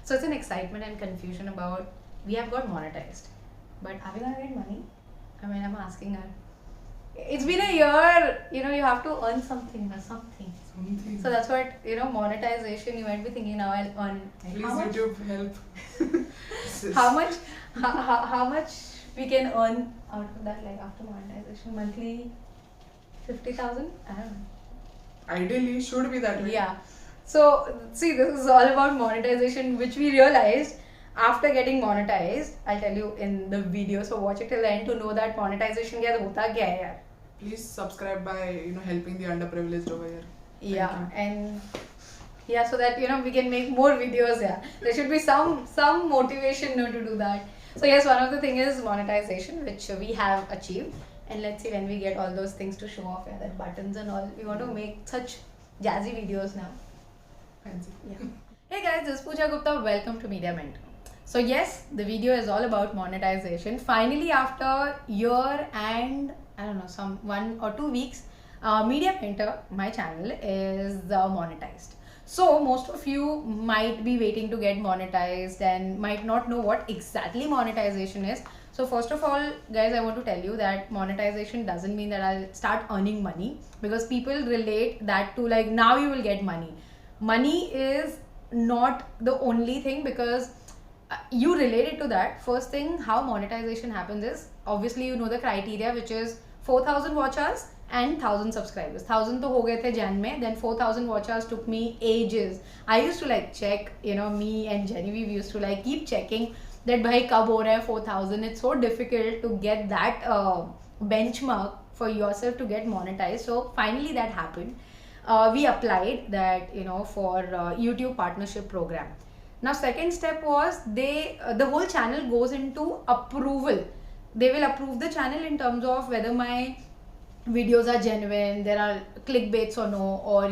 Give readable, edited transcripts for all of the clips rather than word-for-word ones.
So it's an excitement and confusion about we have got monetized, but are we gonna get money? I mean, I'm asking her. It's been a year, you have to earn something or something. Something. So that's what, monetization, you might be thinking now I'll earn. Please How much? YouTube help. How much we can earn out of that, like after monetization? Monthly 50,000? I don't know. Ideally, should be that way. Yeah. So, see, this is all about monetization, which we realized after getting monetized. I'll tell you in the video, so watch it till the end to know that monetization क्या होता क्या है यार. Please subscribe by helping the underprivileged over here. Yeah, and yeah, so that we can make more videos. Yeah, there should be some motivation to do that. So yes, one of the thing is monetization, which we have achieved, and let's see when we get all those things to show off. Yeah, that buttons and all. We want to make such jazzy videos now. Fancy. Yeah. Hey guys, this is Pooja Gupta. Welcome to Media Mentor. So yes, the video is all about monetization. Finally, after year and I don't know, some 1 or 2 weeks, Media Mentor, my channel, is monetized. So most of you might be waiting to get monetized and might not know what exactly monetization is. So first of all, guys, I want to tell you that monetization doesn't mean that I'll start earning money, because people relate that to like now you will get money. Money is not the only thing, because you relate it to that. First thing, how monetization happens is, obviously you know the criteria, which is 4,000 watch hours and 1,000 subscribers. 1,000 to ho gaye the Jan mein, then 4,000 watch hours took me ages. I used to like check, me and Genevieve used to like keep checking that bhai kab ho raha hai 4,000. It's so difficult to get that benchmark for yourself to get monetized. So finally that happened. We applied that for YouTube partnership program. Now second step was the whole channel goes into approval. They will approve the channel in terms of whether my videos are genuine, there are clickbaits or no, or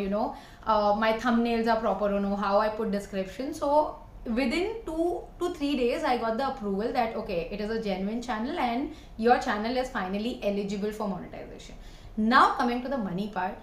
my thumbnails are proper or no, how I put description. So within 2 to 3 days I got the approval that okay, it is a genuine channel and your channel is finally eligible for monetization. Now coming to the money part,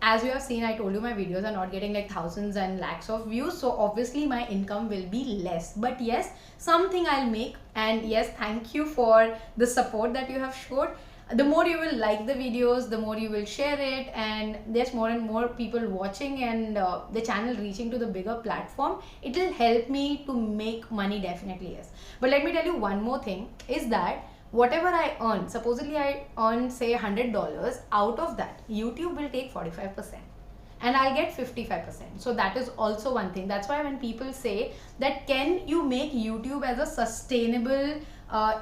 as you have seen, I told you my videos are not getting like thousands and lakhs of views, so obviously my income will be less, but yes, something I'll make. And yes, thank you for the support that you have showed. The more you will like the videos, the more you will share it, and there's more and more people watching, and the channel reaching to the bigger platform, it will help me to make money, definitely. Yes, but let me tell you one more thing is that whatever I earn, supposedly I earn say $100, out of that YouTube will take 45% and I'll get 55%. So that is also one thing. That's why when people say that can you make YouTube as a sustainable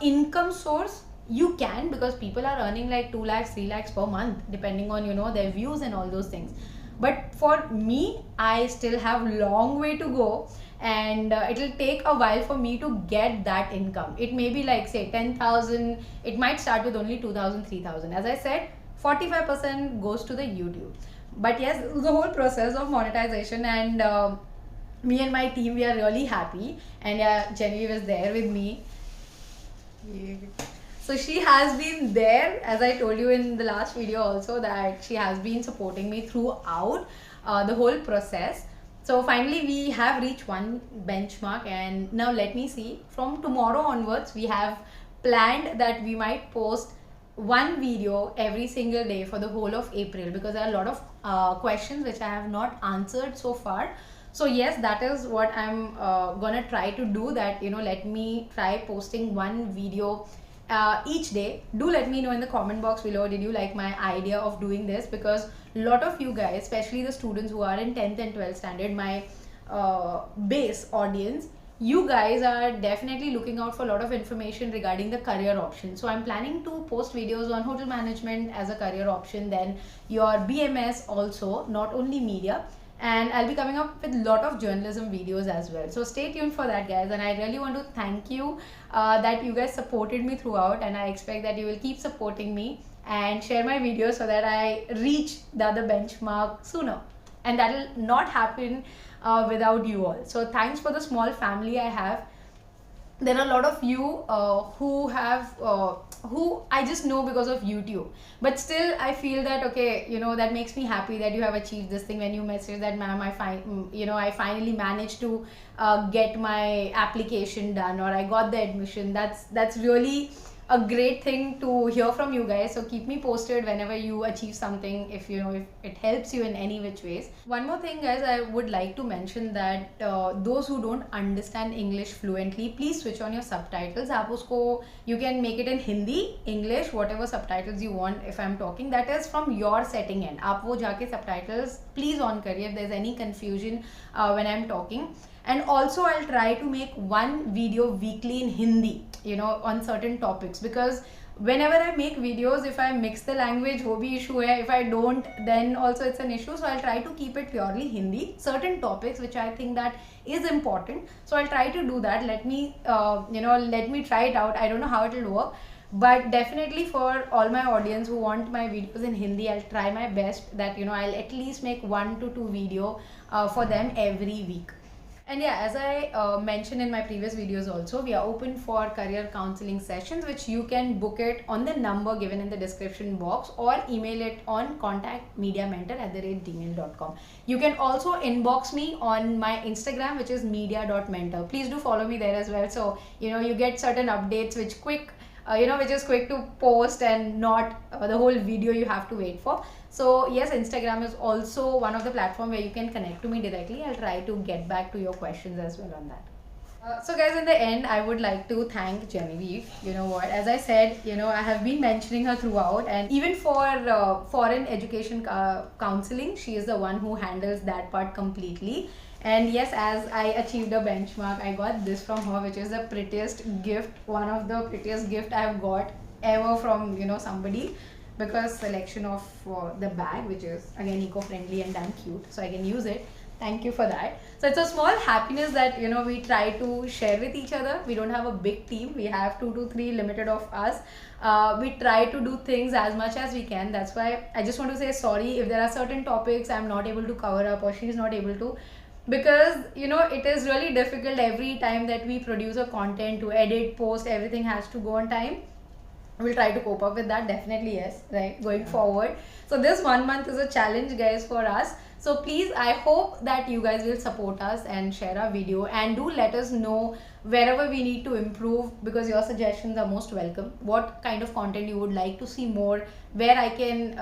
income source, you can, because people are earning like 2 lakhs 3 lakhs per month depending on their views and all those things. But for me, I still have long way to go, and it will take a while for me to get that income. It may be like say 10,000, it might start with only 2,000 3,000. As I said, 45% goes to the YouTube. But yes, this is the whole process of monetization, and me and my team, we are really happy. And yeah, Genevieve is there with me. Yeah. So she has been there, as I told you in the last video also, that she has been supporting me throughout the whole process. So finally we have reached one benchmark, and now let me see, from tomorrow onwards we have planned that we might post one video every single day for the whole of April, because there are a lot of questions which I have not answered so far. So yes, that is what I'm gonna try to do, that let me try posting one video each day. Do let me know in the comment box below, did you like my idea of doing this? Because a lot of you guys, especially the students who are in 10th and 12th standard, my base audience, you guys are definitely looking out for a lot of information regarding the career option. So I'm planning to post videos on hotel management as a career option, then your BMS also, not only media, and I'll be coming up with a lot of journalism videos as well. So stay tuned for that, guys, and I really want to thank you that you guys supported me throughout, and I expect that you will keep supporting me and share my videos so that I reach the other benchmark sooner, and that will not happen without you all. So thanks for the small family I have. there are a lot of you who I just know because of YouTube. But still, I feel that okay, that makes me happy that you have achieved this thing. When you message that, ma'am, I finally managed to get my application done, or I got the admission. That's really a great thing to hear from you guys. So keep me posted whenever you achieve something, if it helps you in any which ways. One more thing, guys, I would like to mention that those who don't understand English fluently, please switch on your subtitles. आप उसको you can make it in Hindi, English, whatever subtitles you want. If I'm talking, that is from your setting end. आप वो जाके subtitles please on करिए if there's any confusion when I'm talking. And also, I'll try to make one video weekly in Hindi, on certain topics, because whenever I make videos, if I mix the language, wo bhi issue hai. If I don't, then also it's an issue. So I'll try to keep it purely Hindi. Certain topics which I think that is important, so I'll try to do that. Let me try it out. I don't know how it will work, but definitely for all my audience who want my videos in Hindi, I'll try my best that I'll at least make 1 to 2 video for them every week. And yeah, as I mentioned in my previous videos also, we are open for career counseling sessions, which you can book it on the number given in the description box, or email it on contactmediamentor@gmail.com. You can also inbox me on my Instagram, which is media.mentor. Please do follow me there as well. So, you get certain updates which is quick to post, and not the whole video you have to wait for. So yes, Instagram is also one of the platform where you can connect to me directly. I'll try to get back to your questions as well on that. So guys, in the end, I would like to thank Genevieve. You know what, as I said, I have been mentioning her throughout, and even for foreign education counseling, she is the one who handles that part completely. And yes, as I achieved a benchmark, I got this from her, which is the prettiest gift, one of the prettiest gift I have got ever from somebody, because selection of the bag, which is again eco-friendly and damn cute, so I can use it. Thank you for that. So it's a small happiness that we try to share with each other. We don't have a big team. We have 2 to 3 limited of us. We try to do things as much as we can. That's why I just want to say sorry if there are certain topics I'm not able to cover up, or she's not able to, because it is really difficult every time that we produce a content to edit, post, everything has to go on time. We'll try to cope up with that, definitely, yes, right, going forward. So this 1 month is a challenge, guys, for us. So please, I hope that you guys will support us and share our video, and do let us know wherever we need to improve, because your suggestions are most welcome. What kind of content you would like to see more, where I can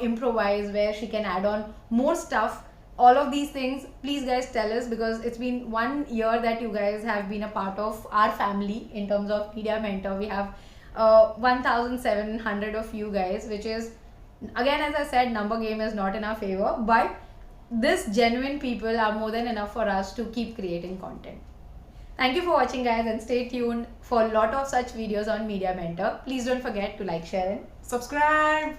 improvise, where she can add on more stuff. All of these things, please guys tell us, because it's been 1 year that you guys have been a part of our family in terms of Media Mentor. We have 1,700 of you guys, which is, again, as I said, number game is not in our favor, but this genuine people are more than enough for us to keep creating content. Thank you for watching, guys, and stay tuned for a lot of such videos on Media Mentor. Please don't forget to like, share, and Subscribe.